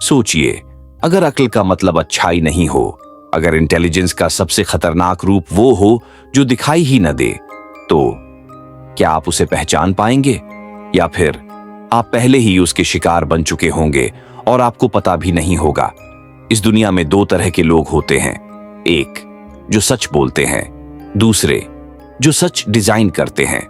सोचिए, अगर अक्ल का मतलब अच्छाई नहीं हो, अगर इंटेलिजेंस का सबसे खतरनाक रूप वो हो जो दिखाई ही न दे, तो क्या आप उसे पहचान पाएंगे? या फिर आप पहले ही उसके शिकार बन चुके होंगे और आपको पता भी नहीं होगा? इस दुनिया में दो तरह के लोग होते हैं, एक जो सच बोलते हैं, दूसरे जो सच डिजाइन करते हैं।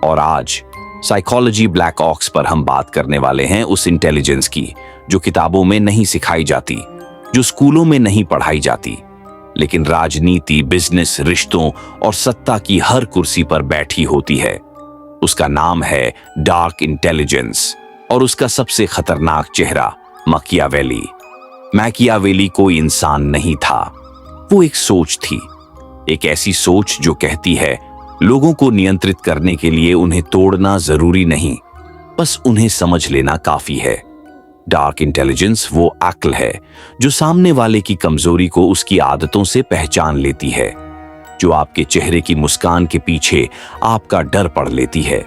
और आज साइकोलॉजी ब्लैक ऑक्स पर हम बात करने वाले हैं उस इंटेलिजेंस की जो किताबों में नहीं सिखाई जाती, जो स्कूलों में नहीं पढ़ाई जाती, लेकिन राजनीति, बिजनेस, रिश्तों और सत्ता की हर कुर्सी पर बैठी होती है। उसका नाम है डार्क इंटेलिजेंस और उसका सबसे खतरनाक चेहरा मैकियावेली। मैकियावेली कोई इंसान नहीं था, वो एक सोच थी, एक ऐसी सोच जो कहती है लोगों को नियंत्रित करने के लिए उन्हें तोड़ना जरूरी नहीं, बस उन्हें समझ लेना काफी है। डार्क इंटेलिजेंस वो अक्ल है जो सामने वाले की कमजोरी को उसकी आदतों से पहचान लेती है, जो आपके चेहरे की मुस्कान के पीछे आपका डर पढ़ लेती है,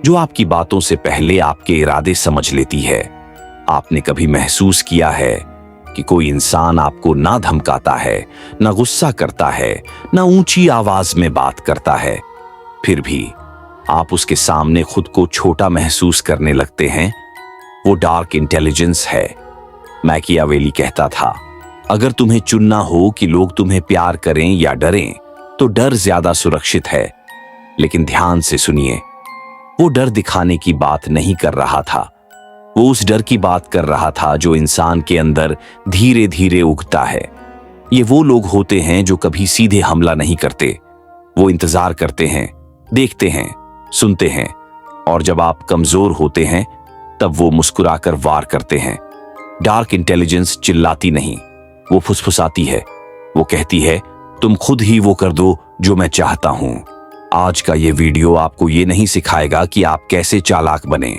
जो आपकी बातों से पहले आपके इरादे समझ लेती है। आपने कभी महसूस किया है कि कोई इंसान आपको ना धमकाता है, ना गुस्सा करता है, ना ऊंची आवाज में बात करता है, फिर भी आप उसके सामने खुद को छोटा महसूस करने लगते हैं? वो डार्क इंटेलिजेंस है। मैकियावेली कहता था, अगर तुम्हें चुनना हो कि लोग तुम्हें प्यार करें या डरें, तो डर ज्यादा सुरक्षित है। लेकिन ध्यान से सुनिए, वो डर दिखाने की बात नहीं कर रहा था, वो उस डर की बात कर रहा था जो इंसान के अंदर धीरे धीरे उगता है। ये वो लोग होते हैं जो कभी सीधे हमला नहीं करते, वो इंतजार करते हैं, देखते हैं, सुनते हैं, और जब आप कमजोर होते हैं तब वो मुस्कुराकर वार करते हैं। डार्क इंटेलिजेंस चिल्लाती नहीं, वो फुसफुसाती है। वो कहती है, तुम खुद ही वो कर दो जो मैं चाहता हूं। आज का ये वीडियो आपको ये नहीं सिखाएगा कि आप कैसे चालाक बने,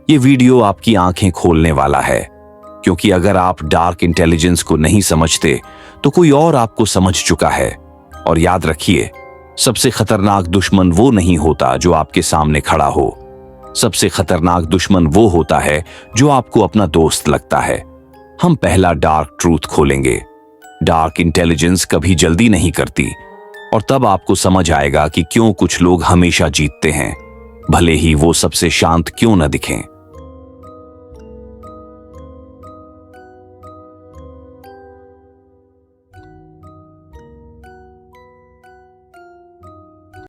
ये वीडियो आपकी आंखें खोलने वाला है, क्योंकि अगर आप डार्क इंटेलिजेंस को नहीं समझते तो कोई और आपको समझ चुका है। और याद रखिए, सबसे खतरनाक दुश्मन वो नहीं होता जो आपके सामने खड़ा हो, सबसे खतरनाक दुश्मन वो होता है जो आपको अपना दोस्त लगता है। हम पहला डार्क ट्रूथ खोलेंगे। डार्क इंटेलिजेंस कभी जल्दी नहीं करती, और तब आपको समझ आएगा कि क्यों कुछ लोग हमेशा जीतते हैं, भले ही वो सबसे शांत क्यों न दिखें।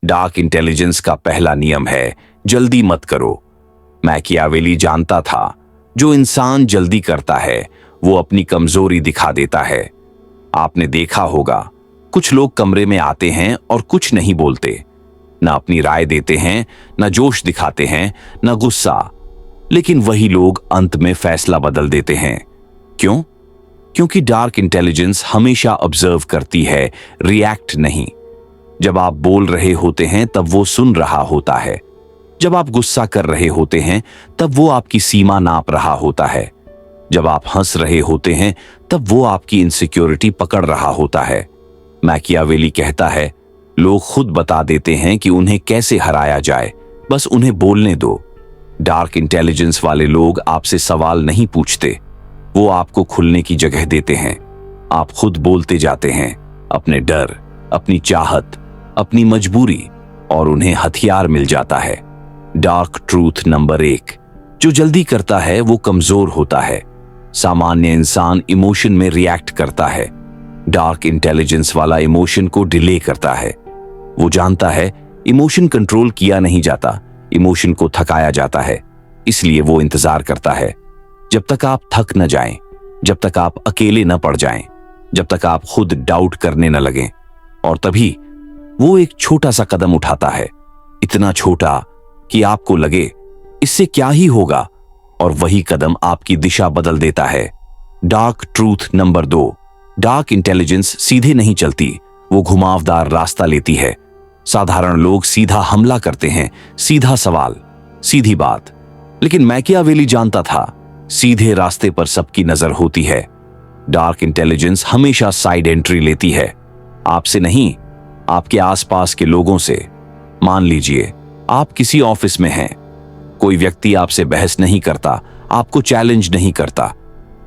डार्क इंटेलिजेंस का पहला नियम है, जल्दी मत करो। मैकियावेली जानता था, जो इंसान जल्दी करता है वो अपनी कमजोरी दिखा देता है। आपने देखा होगा, कुछ लोग कमरे में आते हैं और कुछ नहीं बोलते, ना अपनी राय देते हैं, ना जोश दिखाते हैं, ना गुस्सा, लेकिन वही लोग अंत में फैसला बदल देते हैं। क्यों? क्योंकि डार्क इंटेलिजेंस हमेशा ऑब्जर्व करती है, रिएक्ट नहीं। जब आप बोल रहे होते हैं तब वो सुन रहा होता है, जब आप गुस्सा कर रहे होते हैं तब वो आपकी सीमा नाप रहा होता है, जब आप हंस रहे होते हैं तब वो आपकी इनसिक्योरिटी पकड़ रहा होता है। मैकियावेली कहता है, लोग खुद बता देते हैं कि उन्हें कैसे हराया जाए, बस उन्हें बोलने दो। डार्क इंटेलिजेंस वाले लोग आपसे सवाल नहीं पूछते, वो आपको खुलने की जगह देते हैं। आप खुद बोलते जाते हैं, अपने डर, अपनी चाहत, अपनी मजबूरी, और उन्हें हथियार मिल जाता है। डार्क ट्रूथ नंबर 1, जो जल्दी करता है वो कमजोर होता है। सामान्य इंसान इमोशन में रिएक्ट करता है, डार्क इंटेलिजेंस वाला इमोशन को डिले करता है। वो जानता है इमोशन कंट्रोल किया नहीं जाता, इमोशन को थकाया जाता है, इसलिए वो इंतजार करता है जब तक आप थक न जाएं, जब तक आप अकेले न पड़ जाएं, जब तक आप खुद डाउट करने न लगें, और तभी वो एक छोटा सा कदम उठाता है, इतना छोटा कि आपको लगे इससे क्या ही होगा, और वही कदम आपकी दिशा बदल देता है। Dark truth number 2, dark intelligence सीधे नहीं चलती, वो घुमावदार रास्ता लेती है। साधारण लोग सीधा हमला करते हैं, सीधा सवाल, सीधी बात, लेकिन मैकियावेली जानता था सीधे रास्ते पर सबकी नजर होती है। डार्क इंटेलिजेंस हमेशा साइड एंट्री लेती है, आपसे नहीं, आपके आसपास के लोगों से। मान लीजिए आप किसी ऑफिस में हैं, कोई व्यक्ति आपसे बहस नहीं करता, आपको चैलेंज नहीं करता,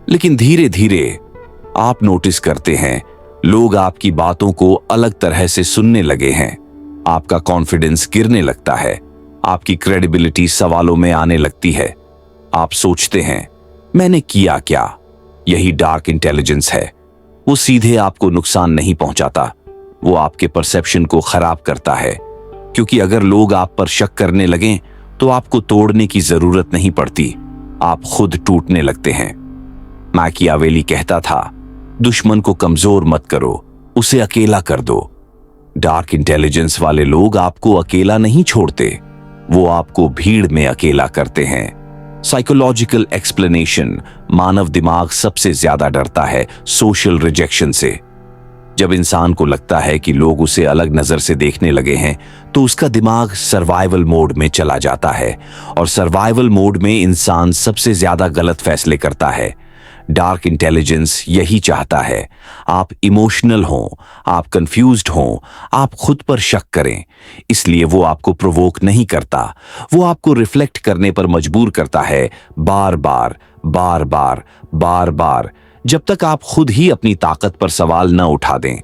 लेकिन धीरे धीरे आप नोटिस करते हैं लोग आपकी बातों को अलग तरह से सुनने लगे हैं। आपका कॉन्फिडेंस गिरने लगता है, आपकी क्रेडिबिलिटी सवालों में आने लगती है। आप सोचते हैं, मैंने किया क्या? यही डार्क इंटेलिजेंस है। वो सीधे आपको नुकसान नहीं पहुंचाता, वो आपके परसेप्शन को खराब करता है, क्योंकि अगर लोग आप पर शक करने लगें तो आपको तोड़ने की जरूरत नहीं पड़ती, आप खुद टूटने लगते हैं। मैकियावेली कहता था, दुश्मन को कमजोर मत करो, उसे अकेला कर दो। डार्क इंटेलिजेंस वाले लोग आपको अकेला नहीं छोड़ते, वो आपको भीड़ में अकेला करते हैं। साइकोलॉजिकल एक्सप्लेनेशन, मानव दिमाग सबसे ज्यादा डरता है सोशल रिजेक्शन से। जब इंसान को लगता है कि लोग उसे अलग नजर से देखने लगे हैं तो उसका दिमाग सर्वाइवल मोड में चला जाता है, और सर्वाइवल मोड में इंसान सबसे ज्यादा गलत फैसले करता है। डार्क इंटेलिजेंस यही चाहता है, आप इमोशनल हों, आप कंफ्यूज्ड हों, आप खुद पर शक करें। इसलिए वो आपको प्रोवोक नहीं करता, वो आपको रिफ्लेक्ट करने पर मजबूर करता है, बार बार बार बार बार बार, जब तक आप खुद ही अपनी ताकत पर सवाल न उठा दें।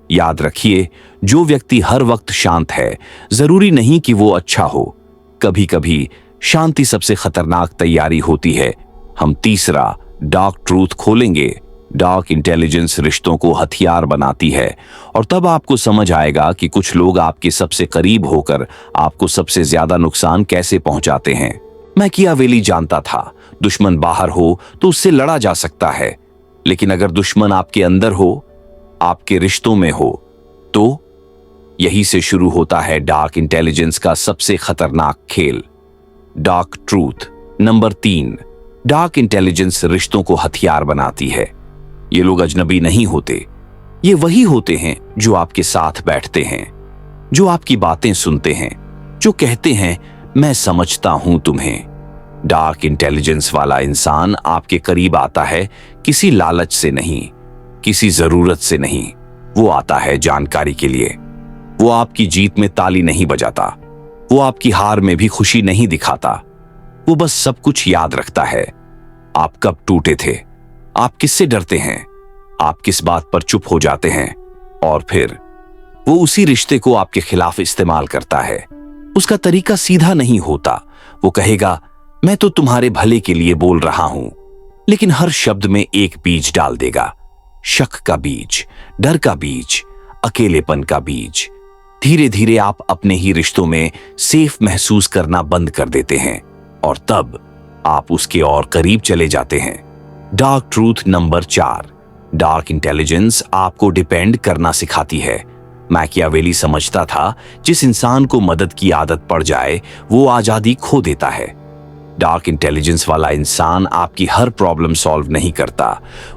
याद रखिए, जो व्यक्ति हर वक्त शांत है, जरूरी नहीं कि वो अच्छा हो। कभी कभी शांति सबसे खतरनाक तैयारी होती है। हम तीसरा डार्क ट्रूथ खोलेंगे। डार्क इंटेलिजेंस रिश्तों को हथियार बनाती है, और तब आपको समझ आएगा कि कुछ लोग आपके सबसे करीब होकर आपको सबसे ज्यादा नुकसान कैसे पहुंचाते हैं। मैकियावेली जानता था, दुश्मन बाहर हो तो उससे लड़ा जा सकता है, लेकिन अगर दुश्मन आपके अंदर हो, आपके रिश्तों में हो, तो यही से शुरू होता है डार्क इंटेलिजेंस का सबसे खतरनाक खेल। Dark truth number 3, dark intelligence रिश्तों को हथियार बनाती है। ये लोग अजनबी नहीं होते, ये वही होते हैं जो आपके साथ बैठते हैं, जो आपकी बातें सुनते हैं, जो कहते हैं मैं समझता हूं तुम्हें। डार्क इंटेलिजेंस वाला इंसान आपके करीब आता है किसी लालच से नहीं, किसी जरूरत से नहीं, वो आता है जानकारी के लिए। वो आपकी जीत में ताली नहीं बजाता, वो आपकी हार में भी खुशी नहीं दिखाता, वो बस सब कुछ याद रखता है। आप कब टूटे थे, आप किससे डरते हैं, आप किस बात पर चुप हो जाते हैं, और फिर वो उसी रिश्ते को आपके खिलाफ इस्तेमाल करता है। उसका तरीका सीधा नहीं होता। वो कहेगा, मैं तो तुम्हारे भले के लिए बोल रहा हूं, लेकिन हर शब्द में एक बीज डाल देगा, शक का बीज, डर का बीज, अकेलेपन का बीज। धीरे धीरे आप अपने ही रिश्तों में सेफ महसूस करना बंद कर देते हैं, और तब आप उसके और करीब चले जाते हैं। Dark truth number 4, dark intelligence आपको डिपेंड करना सिखाती है। मैकियावेली समझता था, जिस इंसान को मदद की आदत पड़ जाए वो आजादी खो देता है। डार्क इंटेलिजेंस वाला इंसान आपकी हर प्रॉब्लम सॉल्व नहीं करता,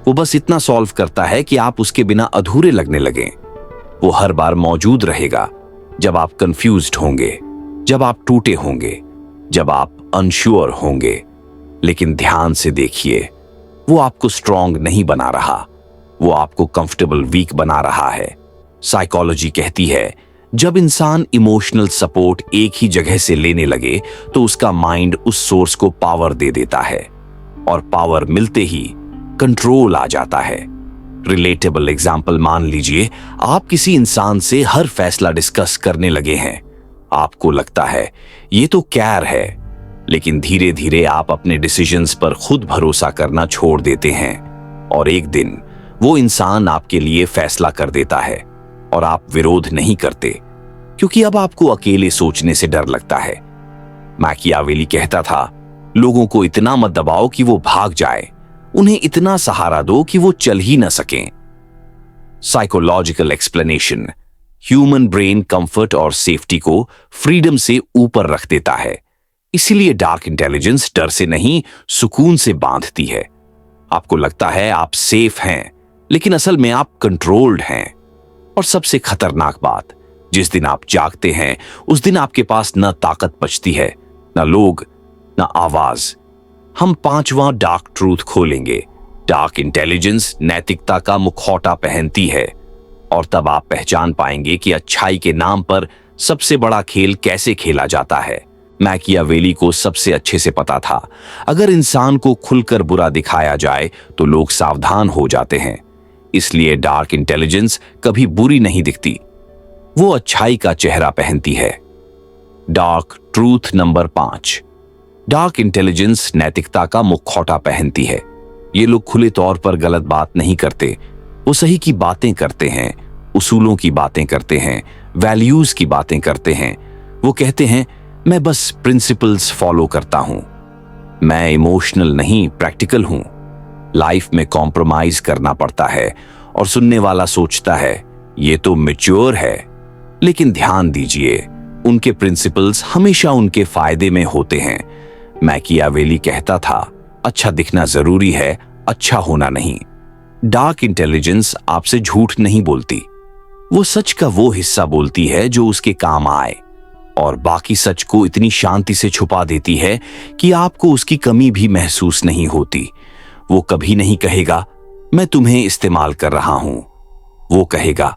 वो बस इतना सॉल्व करता है कि आप उसके बिना अधूरे लगने लगें। वो हर बार मौजूद रहेगा जब आप कंफ्यूज्ड होंगे, जब आप टूटे होंगे, जब आप अनश्योर होंगे। लेकिन ध्यान से देखिए, वो आपको स्ट्रांग नहीं बना रहा, वो आपको कंफर्टेबल वीक बना रहा है। साइकोलॉजी कहती है, जब इंसान इमोशनल सपोर्ट एक ही जगह से लेने लगे तो उसका माइंड उस सोर्स को पावर दे देता है, और पावर मिलते ही कंट्रोल आ जाता है। रिलेटेबल एग्जाम्पल मान लीजिए, आप किसी इंसान से हर फैसला डिस्कस करने लगे हैं। आपको लगता है ये तो कैर है, लेकिन धीरे धीरे आप अपने डिसीजंस पर खुद भरोसा करना छोड़ देते हैं, और एक दिन वो इंसान आपके लिए फैसला कर देता है और आप विरोध नहीं करते, क्योंकि अब आपको अकेले सोचने से डर लगता है। मैकियावेली कहता था, लोगों को इतना मत दबाओ कि वो भाग जाए, उन्हें इतना सहारा दो कि वो चल ही न सकें। Psychological explanation, human brain comfort और सेफ्टी को फ्रीडम से ऊपर रख देता है, इसीलिए डार्क इंटेलिजेंस डर से नहीं, सुकून से बांधती है। आपको लगता है आप सेफ हैं, लेकिन असल में आप कंट्रोल्ड हैं। और सबसे खतरनाक बात, जिस दिन आप जागते हैं उस दिन आपके पास न ताकत बचती है, न लोग, न आवाज। हम 5वां डार्क ट्रूथ खोलेंगे। डार्क इंटेलिजेंस नैतिकता का मुखौटा पहनती है, और तब आप पहचान पाएंगे कि अच्छाई के नाम पर सबसे बड़ा खेल कैसे खेला जाता है। मैकियावेली को सबसे अच्छे से पता था, अगर इंसान को खुलकर बुरा दिखाया जाए तो लोग सावधान हो जाते हैं। इसलिए डार्क इंटेलिजेंस कभी बुरी नहीं दिखती, वो अच्छाई का चेहरा पहनती है। Dark truth number 5। Dark intelligence नैतिकता का मुखौटा पहनती है। ये लोग खुले तौर पर गलत बात नहीं करते, वो सही की बातें करते हैं, उसूलों की बातें करते हैं, वैल्यूज की बातें करते हैं। वो कहते हैं, मैं बस प्रिंसिपल्स फॉलो करता हूं, मैं इमोशनल नहीं प्रैक्टिकल हूं। लाइफ में कॉम्प्रोमाइज करना पड़ता है और सुनने वाला सोचता है ये तो मैच्योर है, लेकिन ध्यान दीजिए उनके प्रिंसिपल्स हमेशा उनके फायदे में होते हैं। मैकियावेली कहता था, अच्छा दिखना जरूरी है, अच्छा होना नहीं। डार्क इंटेलिजेंस आपसे झूठ नहीं बोलती, वो सच का वो हिस्सा बोलती है जो उसके काम आए, और बाकी सच को इतनी शांति से छुपा देती है कि आपको उसकी कमी भी महसूस नहीं होती। वो कभी नहीं कहेगा मैं तुम्हें इस्तेमाल कर रहा हूं, वो कहेगा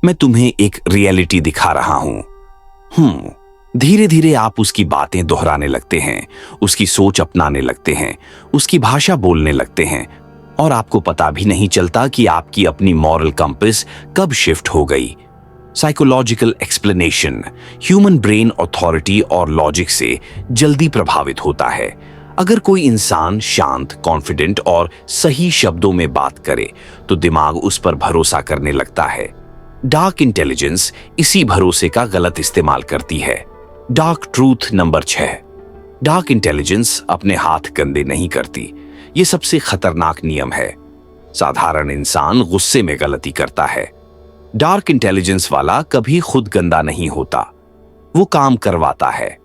मैं तुम्हें एक रियलिटी दिखा रहा हूं। धीरे धीरे आप उसकी बातें दोहराने लगते हैं, उसकी सोच अपनाने लगते हैं, उसकी भाषा बोलने लगते हैं, और आपको पता भी नहीं चलता कि आपकी अपनी मॉरल कंपास कब शिफ्ट हो गई। Psychological explanation human brain authority और लॉजिक से जल्दी प्रभावित होता है। अगर कोई इंसान शांत, कॉन्फिडेंट और सही शब्दों में बात करे तो दिमाग उस पर भरोसा करने लगता है। डार्क इंटेलिजेंस इसी भरोसे का गलत इस्तेमाल करती है। Dark truth number 6। Dark intelligence अपने हाथ गंदे नहीं करती, ये सबसे खतरनाक नियम है। साधारण इंसान गुस्से में गलती करता है, डार्क इंटेलिजेंस वाला कभी खुद गंदा नहीं होता, वो काम करवाता है।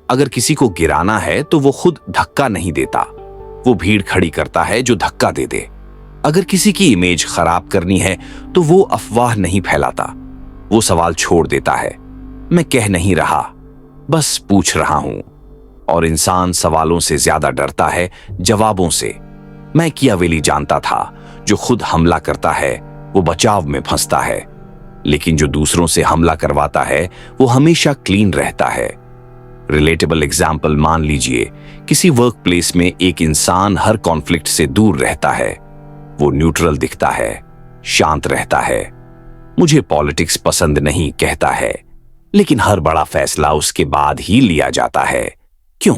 अगर किसी को गिराना है तो वो खुद धक्का नहीं देता, वो भीड़ खड़ी करता है जो धक्का दे दे। अगर किसी की इमेज खराब करनी है तो वो अफवाह नहीं फैलाता, वो सवाल छोड़ देता है, मैं कह नहीं रहा, बस पूछ रहा हूं। और इंसान सवालों से ज्यादा डरता है जवाबों से। मैकियावेली जानता था जो खुद हमला करता है वो बचाव में फंसता है, लेकिन जो दूसरों से हमला करवाता है वो हमेशा क्लीन रहता है। रिलेटेबल एग्जाम्पल मान लीजिए, किसी वर्क प्लेस में एक इंसान हर कॉन्फ्लिक्ट से दूर रहता है, वो न्यूट्रल दिखता है, शांत रहता है, मुझे पॉलिटिक्स पसंद नहीं कहता है, लेकिन हर बड़ा फैसला उसके बाद ही लिया जाता है। क्यों?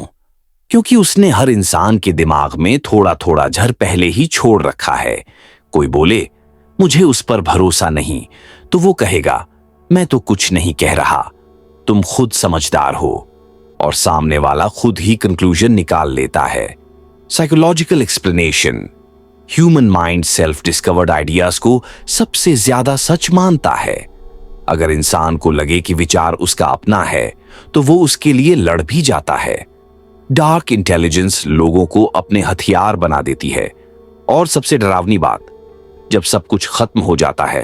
क्योंकि उसने हर इंसान के दिमाग में थोड़ा थोड़ा झर पहले ही छोड़ रखा है। कोई बोले मुझे उस पर भरोसा नहीं, तो वो कहेगा मैं तो कुछ नहीं कह रहा, तुम खुद समझदार हो, और सामने वाला खुद ही कंक्लूजन निकाल लेता है। Psychological explanation human mind self discovered ideas को सबसे ज्यादा सच मानता है। अगर इंसान को लगे कि विचार उसका अपना है तो वो उसके लिए लड़ भी जाता है। डार्क इंटेलिजेंस लोगों को अपने हथियार बना देती है, और सबसे डरावनी बात, जब सब कुछ खत्म हो जाता है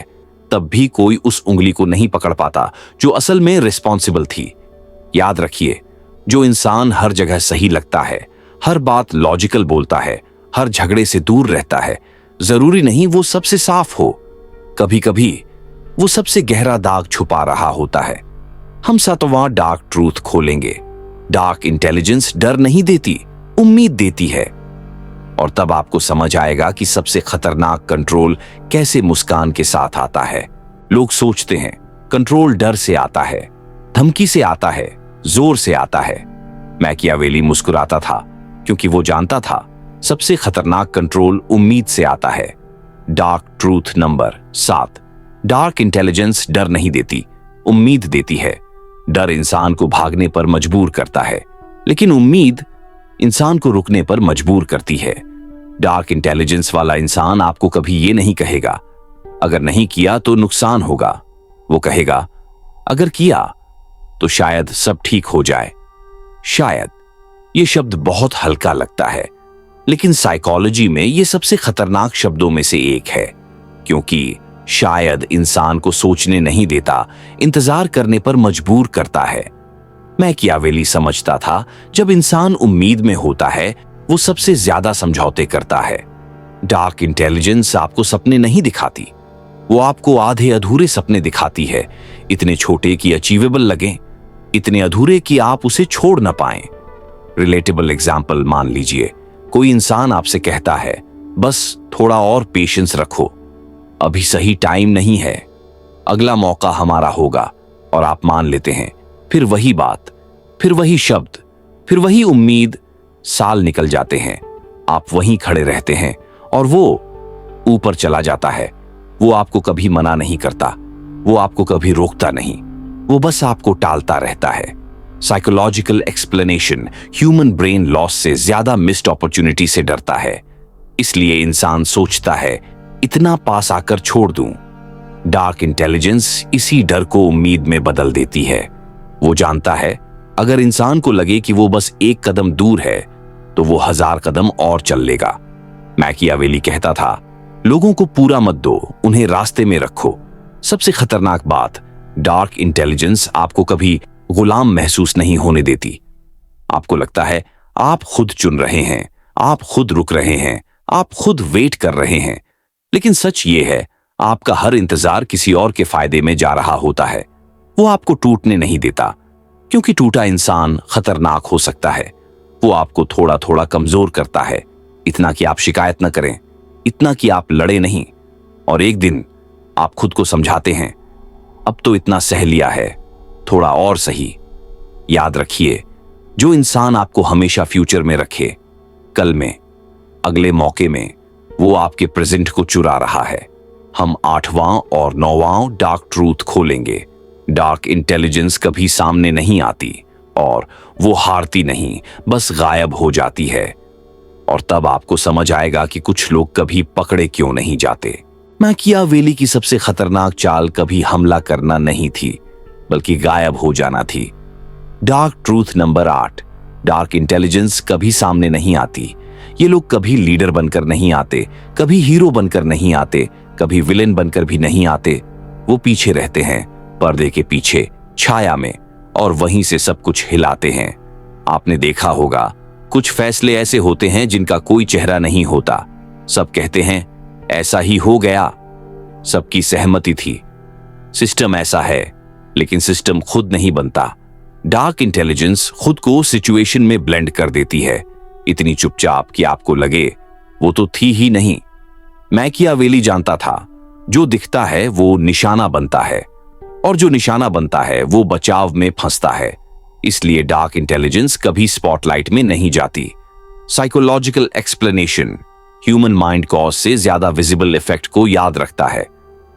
तब भी कोई उस उंगली को नहीं पकड़ पाता जो असल में रिस्पॉन्सिबल थी। याद रखिए, जो इंसान हर जगह सही लगता है, हर बात लॉजिकल बोलता है, हर झगड़े से दूर रहता है, जरूरी नहीं वो सबसे साफ हो, कभी कभी वो सबसे गहरा दाग छुपा रहा होता है। हम 7वां डार्क ट्रूथ खोलेंगे। डार्क इंटेलिजेंस डर नहीं देती, उम्मीद देती है। और तब आपको समझ आएगा कि सबसे खतरनाक कंट्रोल कैसे मुस्कान के साथ आता है। लोग सोचते हैं कंट्रोल डर से आता है, धमकी से आता है, जोर से आता है। मैकियावेली मुस्कुराता था क्योंकि वो जानता था सबसे खतरनाक कंट्रोल उम्मीद से आता है। Dark truth number 7। Dark intelligence डर नहीं देती, उम्मीद देती है। डर इंसान को भागने पर मजबूर करता है, लेकिन उम्मीद इंसान को रुकने पर मजबूर करती है। डार्क इंटेलिजेंस वाला इंसान आपको कभी ये नहीं कहेगा अगर नहीं किया तो नुकसान होगा, वो कहेगा अगर किया तो शायद सब ठीक हो जाए। शायद ये शब्द बहुत हल्का लगता है, लेकिन साइकोलॉजी में ये सबसे खतरनाक शब्दों में से एक है, क्योंकि शायद इंसान को सोचने नहीं देता, इंतजार करने पर मजबूर करता है। मैकियावेली समझता था जब इंसान उम्मीद में होता है वो सबसे ज्यादा समझौते करता है। डार्क इंटेलिजेंस आपको सपने नहीं दिखाती, वो आपको आधे अधूरे सपने दिखाती है, इतने छोटे कि अचीवेबल लगें, इतने अधूरे कि आप उसे छोड़ ना पाएं। रिलेटेबल एग्जाम्पल मान लीजिए, कोई इंसान आपसे कहता है बस थोड़ा और पेशेंस रखो, अभी सही टाइम नहीं है, अगला मौका हमारा होगा, और आप मान लेते हैं। फिर वही बात, फिर वही शब्द, फिर वही उम्मीद। साल निकल जाते हैं, आप वहीं खड़े रहते हैं और वो ऊपर चला जाता है। वो आपको कभी मना नहीं करता, वो आपको कभी रोकता नहीं, वो बस आपको टालता रहता है। Psychological explanation human brain loss से ज्यादा मिस्ड अपॉर्चुनिटी से डरता है, इसलिए इंसान सोचता है इतना पास आकर छोड़ दूं। डार्क इंटेलिजेंस इसी डर को उम्मीद में बदल देती है। वो जानता है अगर इंसान को लगे कि वो बस एक कदम दूर है तो वो 1000 कदम और चल लेगा। मैकियावेली कहता था, लोगों को पूरा मत दो, उन्हें रास्ते में रखो। सबसे खतरनाक बात, डार्क इंटेलिजेंस आपको कभी गुलाम महसूस नहीं होने देती। आपको लगता है आप खुद चुन रहे हैं, आप खुद रुक रहे हैं, आप खुद वेट कर रहे हैं, लेकिन सच ये है आपका हर इंतजार किसी और के फायदे में जा रहा होता है। वो आपको टूटने नहीं देता, क्योंकि टूटा इंसान खतरनाक हो सकता है। वो आपको थोड़ा थोड़ा कमजोर करता है, इतना कि आप शिकायत न करें, इतना कि आप लड़े नहीं, और एक दिन आप खुद को समझाते हैं अब तो इतना सह लिया है, थोड़ा और सही। याद रखिए, जो इंसान आपको हमेशा फ्यूचर में रखे, कल में, अगले मौके में, वो आपके प्रेजेंट को चुरा रहा है। हम 8वां और 9वां डार्क ट्रूथ खोलेंगे। डार्क इंटेलिजेंस कभी सामने नहीं आती और वो हारती नहीं, बस गायब हो जाती है। और तब आपको समझ आएगा कि कुछ लोग कभी पकड़े क्यों नहीं जाते। मैकियावेली की सबसे खतरनाक चाल कभी हमला करना नहीं थी, बल्कि गायब हो जाना थी। Dark truth number 8, dark intelligence कभी सामने नहीं आती। ये लोग कभी लीडर बनकर नहीं आते, कभी हीरो बनकर नहीं आते, कभी विलेन बनकर भी नहीं आते। वो पीछे रहते हैं, पर्दे के पीछे, छाया में, और वहीं से सब कुछ हिलाते हैं। आपने देखा होगा, कुछ फैसले ऐसे होते हैं जिनका कोई चेहरा नहीं होता। सब कहते हैं ऐसा ही हो गया, सबकी सहमति थी। सिस्टम ऐसा है, लेकिन सिस्टम खुद नहीं बनता। डार्क इंटेलिजेंस खुद को सिचुएशन में ब्लेंड कर देती है, इतनी चुपचाप कि आपको लगे वो तो थी ही नहीं। मैकियावेली जानता था जो दिखता है वो निशाना बनता है, और जो निशाना बनता है वो बचाव में फंसता है। इसलिए डार्क इंटेलिजेंस कभी स्पॉटलाइट में नहीं जाती। Psychological explanation human mind cause से ज्यादा विजिबल इफेक्ट को याद रखता है।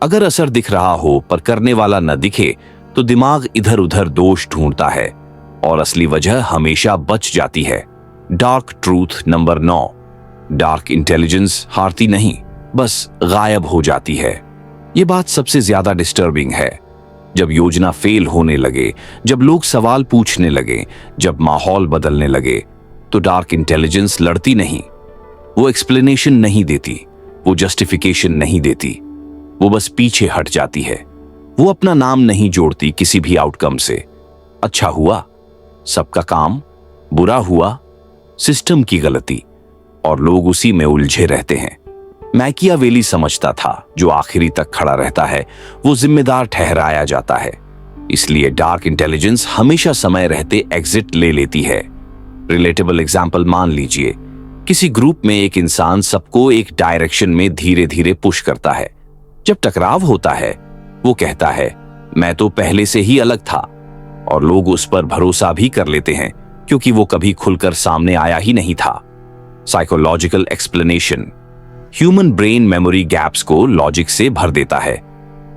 अगर असर दिख रहा हो पर करने वाला न दिखे तो दिमाग इधर उधर दोष ढूंढता है और असली वजह हमेशा बच जाती है। Dark truth number 9, dark intelligence हारती नहीं, बस गायब हो जाती है। यह बात सबसे ज्यादा डिस्टर्बिंग है। जब योजना फेल होने लगे, जब लोग सवाल पूछने लगे, जब माहौल बदलने लगे, तो डार्क इंटेलिजेंस लड़ती नहीं, वो एक्सप्लेनेशन नहीं देती, वो जस्टिफिकेशन नहीं देती, वो बस पीछे हट जाती है। वो अपना नाम नहीं जोड़ती किसी भी आउटकम से। अच्छा हुआ, सबका काम, बुरा हुआ, सिस्टम की गलती, और लोग उसी में उलझे रहते हैं। मैकियावेली समझता था जो आखिरी तक खड़ा रहता है वो जिम्मेदार ठहराया जाता है। इसलिए डार्क इंटेलिजेंस हमेशा समय रहते एग्जिट ले लेती है। रिलेटेबल एग्जाम्पल मान लीजिए, किसी ग्रुप में एक इंसान सबको एक डायरेक्शन में धीरे धीरे पुश करता है। जब टकराव होता है वो कहता है मैं तो पहले से ही अलग था, और लोग उस पर भरोसा भी कर लेते हैं क्योंकि वो कभी खुलकर सामने आया ही नहीं था। Psychological explanation human brain memory gaps को लॉजिक से भर देता है।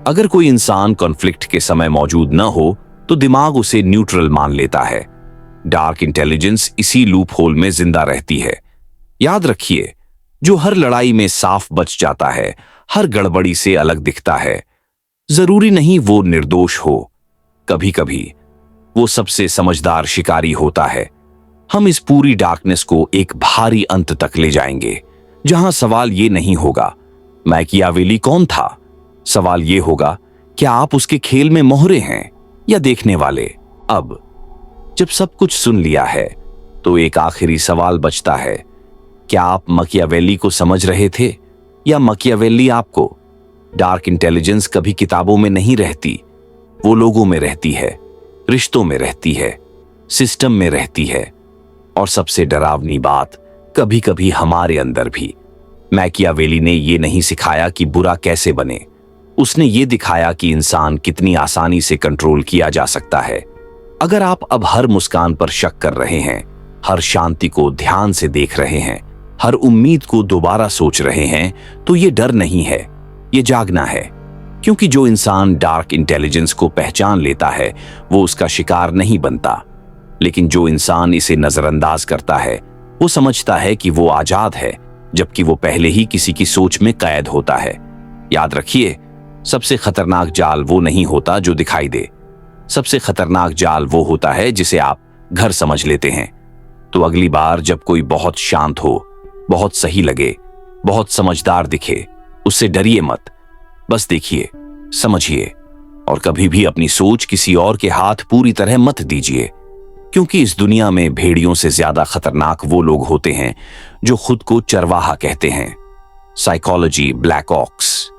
अगर कोई इंसान कॉन्फ्लिक्ट के समय मौजूद न हो तो दिमाग उसे न्यूट्रल मान लेता है। डार्क इंटेलिजेंस इसी लूप होल में जिंदा रहती है। याद रखिए, जो हर लड़ाई में साफ बच जाता है, हर गड़बड़ी से अलग दिखता है, जरूरी नहीं वो निर्दोष हो। कभी कभी वो सबसे समझदार शिकारी होता है। हम इस पूरी डार्कनेस को एक भारी अंत तक ले जाएंगे, जहां सवाल ये नहीं होगा मैकियावेली कौन था, सवाल ये होगा क्या आप उसके खेल में मोहरे हैं या देखने वाले। अब जब सब कुछ सुन लिया है तो एक आखिरी सवाल बचता है, क्या आप मैकियावेली को समझ रहे थे या मैकियावेली आपको? डार्क इंटेलिजेंस कभी किताबों में नहीं रहती, वो लोगों में रहती है। रिश्तों में रहती है, सिस्टम में रहती है, और सबसे डरावनी बात, कभी कभी हमारे अंदर भी। मैकियावेली ने यह नहीं सिखाया कि बुरा कैसे बने, उसने ये दिखाया कि इंसान कितनी आसानी से कंट्रोल किया जा सकता है। अगर आप अब हर मुस्कान पर शक कर रहे हैं, हर शांति को ध्यान से देख रहे हैं, हर उम्मीद को दोबारा सोच रहे हैं, तो ये डर नहीं है, ये जागना है। क्योंकि जो इंसान डार्क इंटेलिजेंस को पहचान लेता है वो उसका शिकार नहीं बनता, लेकिन जो इंसान इसे नजरअंदाज करता है वो समझता है कि वो आजाद है, जबकि वो पहले ही किसी की सोच में कैद होता है। याद रखिए, सबसे खतरनाक जाल वो नहीं होता जो दिखाई दे, सबसे खतरनाक जाल वो होता है जिसे आप घर समझ लेते हैं। तो अगली बार जब कोई बहुत शांत हो, बहुत सही लगे, बहुत समझदार दिखे, उससे डरिए मत, बस देखिए, समझिए, और कभी भी अपनी सोच किसी और के हाथ पूरी तरह मत दीजिए। क्योंकि इस दुनिया में भेड़ियों से ज्यादा खतरनाक वो लोग होते हैं जो खुद को चरवाहा कहते हैं। Psychology black aux.